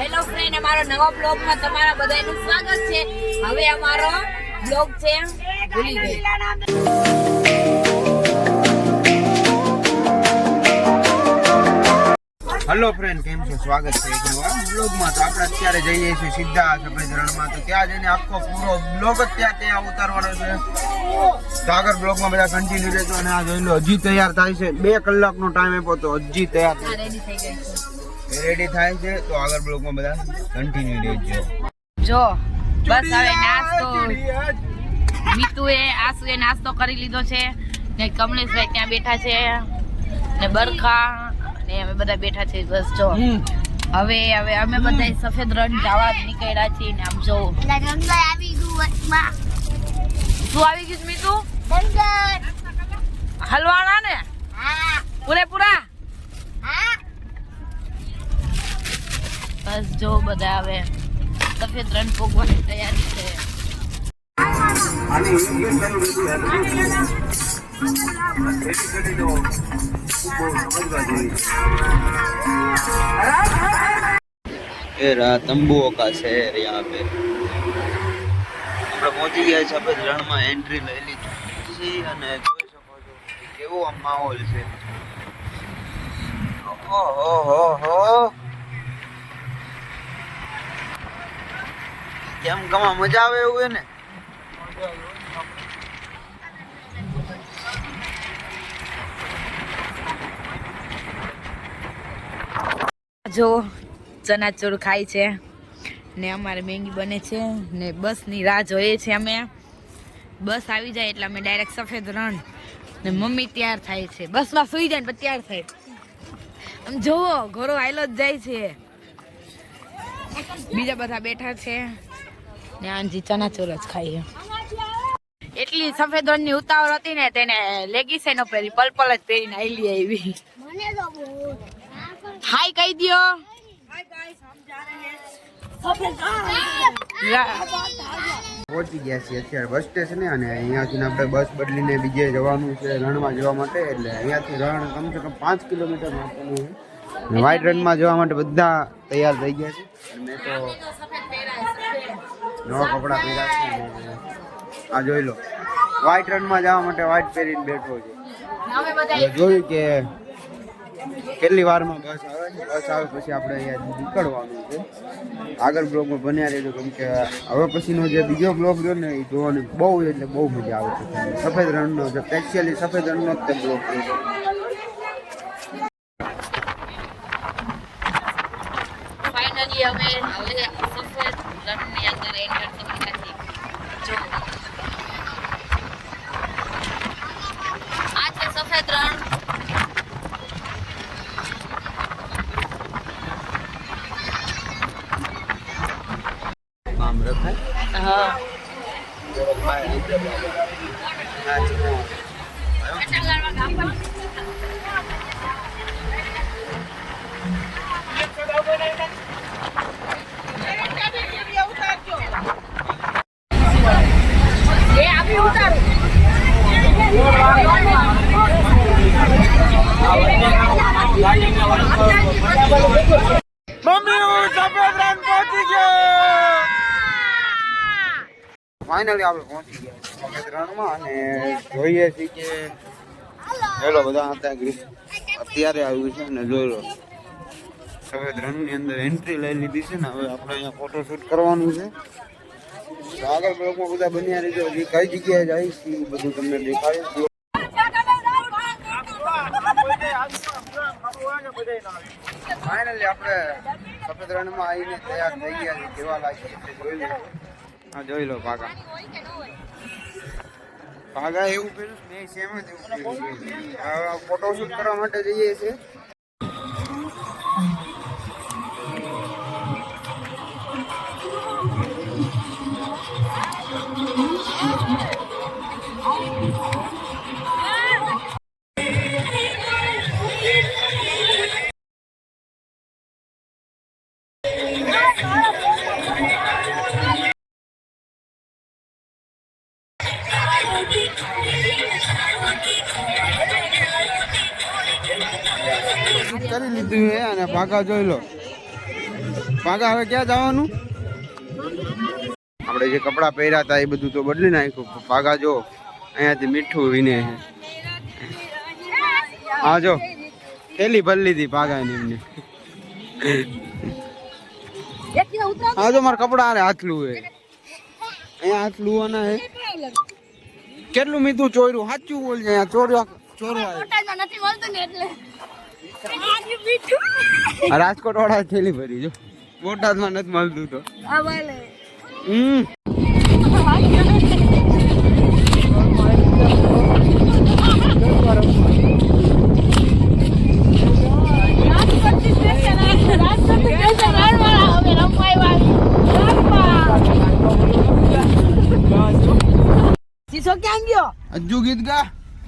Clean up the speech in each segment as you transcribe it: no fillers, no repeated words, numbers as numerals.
Hello friend, અમારો નવા બ્લોગમાં તમારા બધાનું સ્વાગત છે. હવે અમારો બ્લોગ છે ભૂલી ગઈ. હેલો ફ્રેન્ડ, કેમ છો? સ્વાગત છે એક નવા બ્લોગમાં. તો આપણે અત્યારે જઈએ છીએ સીધા સફેદ રણમાં. તો ત્યાં જઈને આખો પૂરો બ્લોગ જ ત્યાં ઉતારવાનો છે. તો આગળ બ્લોગમાં બધા કન્ટિન્યુ રહેજો. અને આ જોઈ લો, હજી તૈયાર થાય છે. 2 કલાકનો ટાઈમ આપ્યો તો હજી તૈયાર રેડી થાય છે. તો આગળ બ્લોગમાં બધા કન્ટિન્યુ રહેજો. જો બસ હવે નાસ્તો મીતુએ આસુએ નાસ્તો કરી લીધો છે ને કમલેશભાઈ ત્યાં બેઠા છે ને બરખા ને અમે બધા બેઠા છે. બસ જો હવે અમે બધા સફેદ રણ જવા નીકળ્યા છીએ ને આમ જો આવી ગયું. શું આવી ગયું મીતુ? હલવાણા ને પૂરેપૂરા. બસ જો બધા હવે સફેદ રણ પોગવાની તૈયારી છે. ये रहा तंबुओं का शहर. यहाँ पे આપણે પહોંચી ગયા સફેદ રણમાં. એન્ટ્રી લઈ લીધી છે અને જોઈ શકો છો કેવો આમ માહોલ છે. ઓહો, કેમ ગમા મજા આવે એવું ને. જો ચનાચોર ખાય છે ને અમારે મેંગી બને છે ને બસની રાહ જોઈએ છે અમે. બસ આવી જાય એટલે અમે ડાયરેક્ટ સફેદ રણ ને મમ્મી તૈયાર થાય છે. બસમાં સુઈ જાય ને પછી તૈયાર થાય. આમ જોવો ઘોડો આયલો જ જાય છે. બીજા બધા બેઠા છે ને આંજી ચનાચોર જ ખાઈએ. એટલી સફેદ રણની ઉતાવળ હતી ને તેને લેગીસ નો પહેરી પલપલ જ પહેરીને આયલી આવી. હાય કહી દયો. પહોંચી ગયા છીએ અત્યારે બસ સ્ટેશને. અને અહીંયાથી આપણે બસ બદલીને બીજે જવાનું છે રણમાં જવા માટે. એટલે અહીંયાથી રણ કમસે કમ 5 કિલોમીટર માટેનું છે. વ્હાઈટ રનમાં જવા માટે બધા તૈયાર થઈ ગયા છે. મેં તો નવા કપડાં પહેર્યા છે. આ જોઈ લો, વ્હાઈટ રનમાં જવા માટે વ્હાઈટ પહેરીને બેઠો છે. જોયું કે કેટલી વારમાં બસ આવે છે. બસ આવે પછી આપણે અહીંયા નીકળવાનું છે. આગળ બ્લોગમાં બન્યા રહેજો, કેમ કે હવે પછીનો જે બીજો બ્લોગ રહ્યો ને એ જોવાની બહુ એટલે બહુ મજા આવે છે. સફેદ રણનો સ્પેશિયલી સફેદ રણનો જ તે બ્લોગ રહ્યો. ફાઇનલી અમે હવે સફેદ રણની અંદર એન્ટર થઈ ગયા છીએ. જો આ છે સફેદ રણ. કામ રખાય. હા ફાઇનલી આપણે પહોંચી ગયા સફેદ રણમાં. અને જોઈએ છીએ કે ચલો બધા અત્યારે આવ્યું છે ને જોઈ લો સફેદ રણની અંદર એન્ટ્રી લઈ લીધી છે ને. હવે આપણે અહીંયા ફોટોશૂટ કરવાનું છે. તો આગળ બ્લોગમાં બધા બન્યા રહીજો. હજી કઈ જગ્યાએ જઈશ એ બધું તમને દેખાડીશ. ફાઇનલી આપણે સફેદ રણમાં આવીને તૈયાર થઈ ગયા છે. કેવા લાગી જોઈ લો. હા જોઈ લો પાકા એવું પેલું મેં સેમ જ એવું ફોટોશૂટ કરવા માટે જઈએ છીએ. કરી લીધું છે અને પાકા જોઈ લો પાગા હવે ક્યાં જવાનું? આપણે જે કપડાં પહેર્યા હતા એ બધું તો બદલી નાખ્યું. પાગા જો અહીંયાથી મીઠું વીને છે. હા જો થેલી ભરી લીધી પાગાની એમને. હા જો મારા કપડા હાથ લુએ અહીંયા હાથ લુવાના હે. કેટલું મીઠું ચોર્યું? સાચું બોલજે. અહીંયા ચોરવા રાજકોટ વાળા થેલી ભરી જો. બોટાદમાં નથી મળતું તો. સીસો ક્યાં ગયો? અજ્જુ ગીત ગા.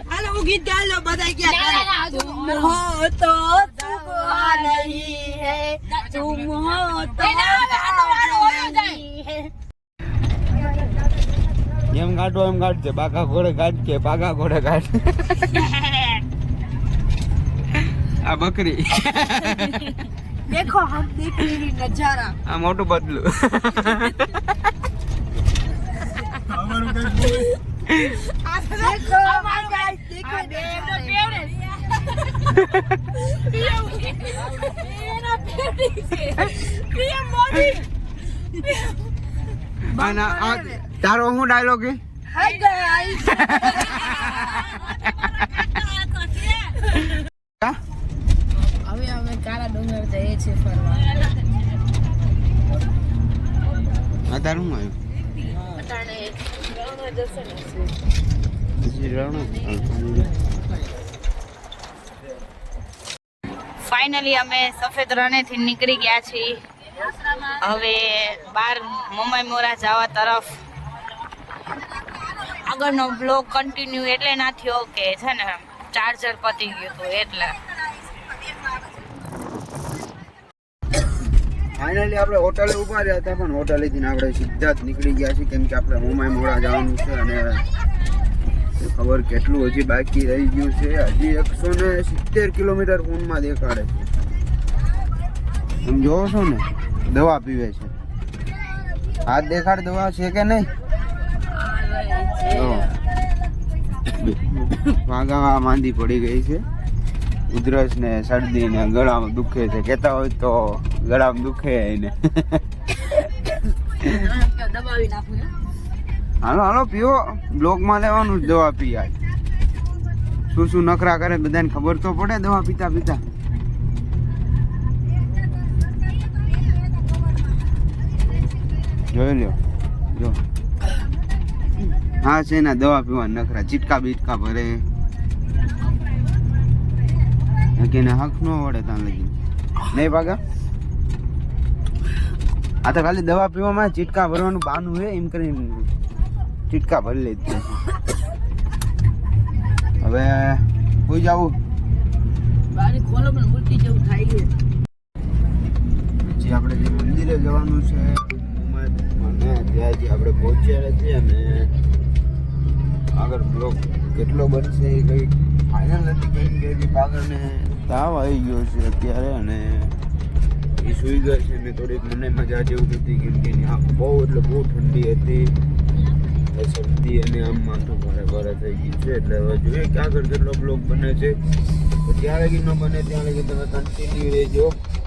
હાલો હું ગીત ગા લો બધા ક્યાં તુમ હો તો તુમ નહીં હે તુમ હો તો એમ ગાડો એમ ગાડજે. બાકા ઘોડે ગાડ કે પાગા ઘોડે ગાડ. આ બકરી देखो हम देख रहे नजारा. આ મોટું બદલું. देखो गाइस देखो તારો શું ડાયલોગ હે? हाय गाइस હવે અમે કાળા ડુંગર જઈએ છીએ ફરવા. આ તારું શું આવ્યું? અટાણે રણ જશે ને ફાઇનલી અમે સફેદ રણેથી નીકળી ગયા છીએ. હવે બાર મમાઈ મોરા જવા તરફ. આગળનો બ્લોગ કન્ટિન્યુ એટલે ના થયો કે છે ને ચાર્જર પતી ગયું હતું એટલે. ફાઇનલી આપણે હોટલે ઉભા રહ્યા હતા પણ હોટલેથી આપણે સીધા જ નીકળી ગયા છીએ કેમ કે આપણે મોમાઈ મોડા જવાનું છે અને ખબર કેટલું હજી બાકી રહી ગયું છે. હજી 170 કિલોમીટર ફોનમાં દેખાડે છે. તમે જોવો છો ને દવા પીવે છે. હાથ દેખાડ દવા છે કે નહીં? વાગા માંદી પડી ગઈ છે. ઉધરસ ને શરદી ને ગળામાં દુખે છે. કહેતા હોય તો ગળામાં દુખે એને. દબાવી નાખું. હાલો હાલો પીવો. બ્લોકમાં લેવાનું જ દવા પી. આજ શું શું નખરા કરે બધાને ખબર તો પડે દવા પીતા પીતા. જોઈ લ્યો જો. હા છે ને દવા પીવા નખરા. ચીટકા બીટકા ભરે કે હક ન વળે ત્યાં લગી નહીં પાગા. આ તો ખાલી દવા પીવામાં ચીટકા ભરવાનું બહાનું છે એમ કરીને ચીટકા ભરી લીધી. હવે કોઈ જવું બારી ખોલો પણ ઉલટી જેવું થાય છે. પછી આપણે જે મંદિરે જવાનું છે ત્યાંથી આપણે પહોંચ્યા છીએ અને આગળ બ્લોક કેટલો બનશે એ કંઈ ફાઇનલ નથી કેમ કે હજી પાગળને તાવ આવી ગયો છે અત્યારે અને એ સૂઈ ગયો છે ને થોડીક મને મજા જેવું હતી કેમ કે એની આંખ બહુ એટલે બહુ ઠંડી હતી. શરદી અને આમ માથું ભારે થઈ ગયું છે એટલે હવે જોઈએ કે આગળ કેટલો બ્લોક બને છે. જ્યારે લગી ન બને ત્યાં લગી તમે કન્ટિન્યુ રહેજો.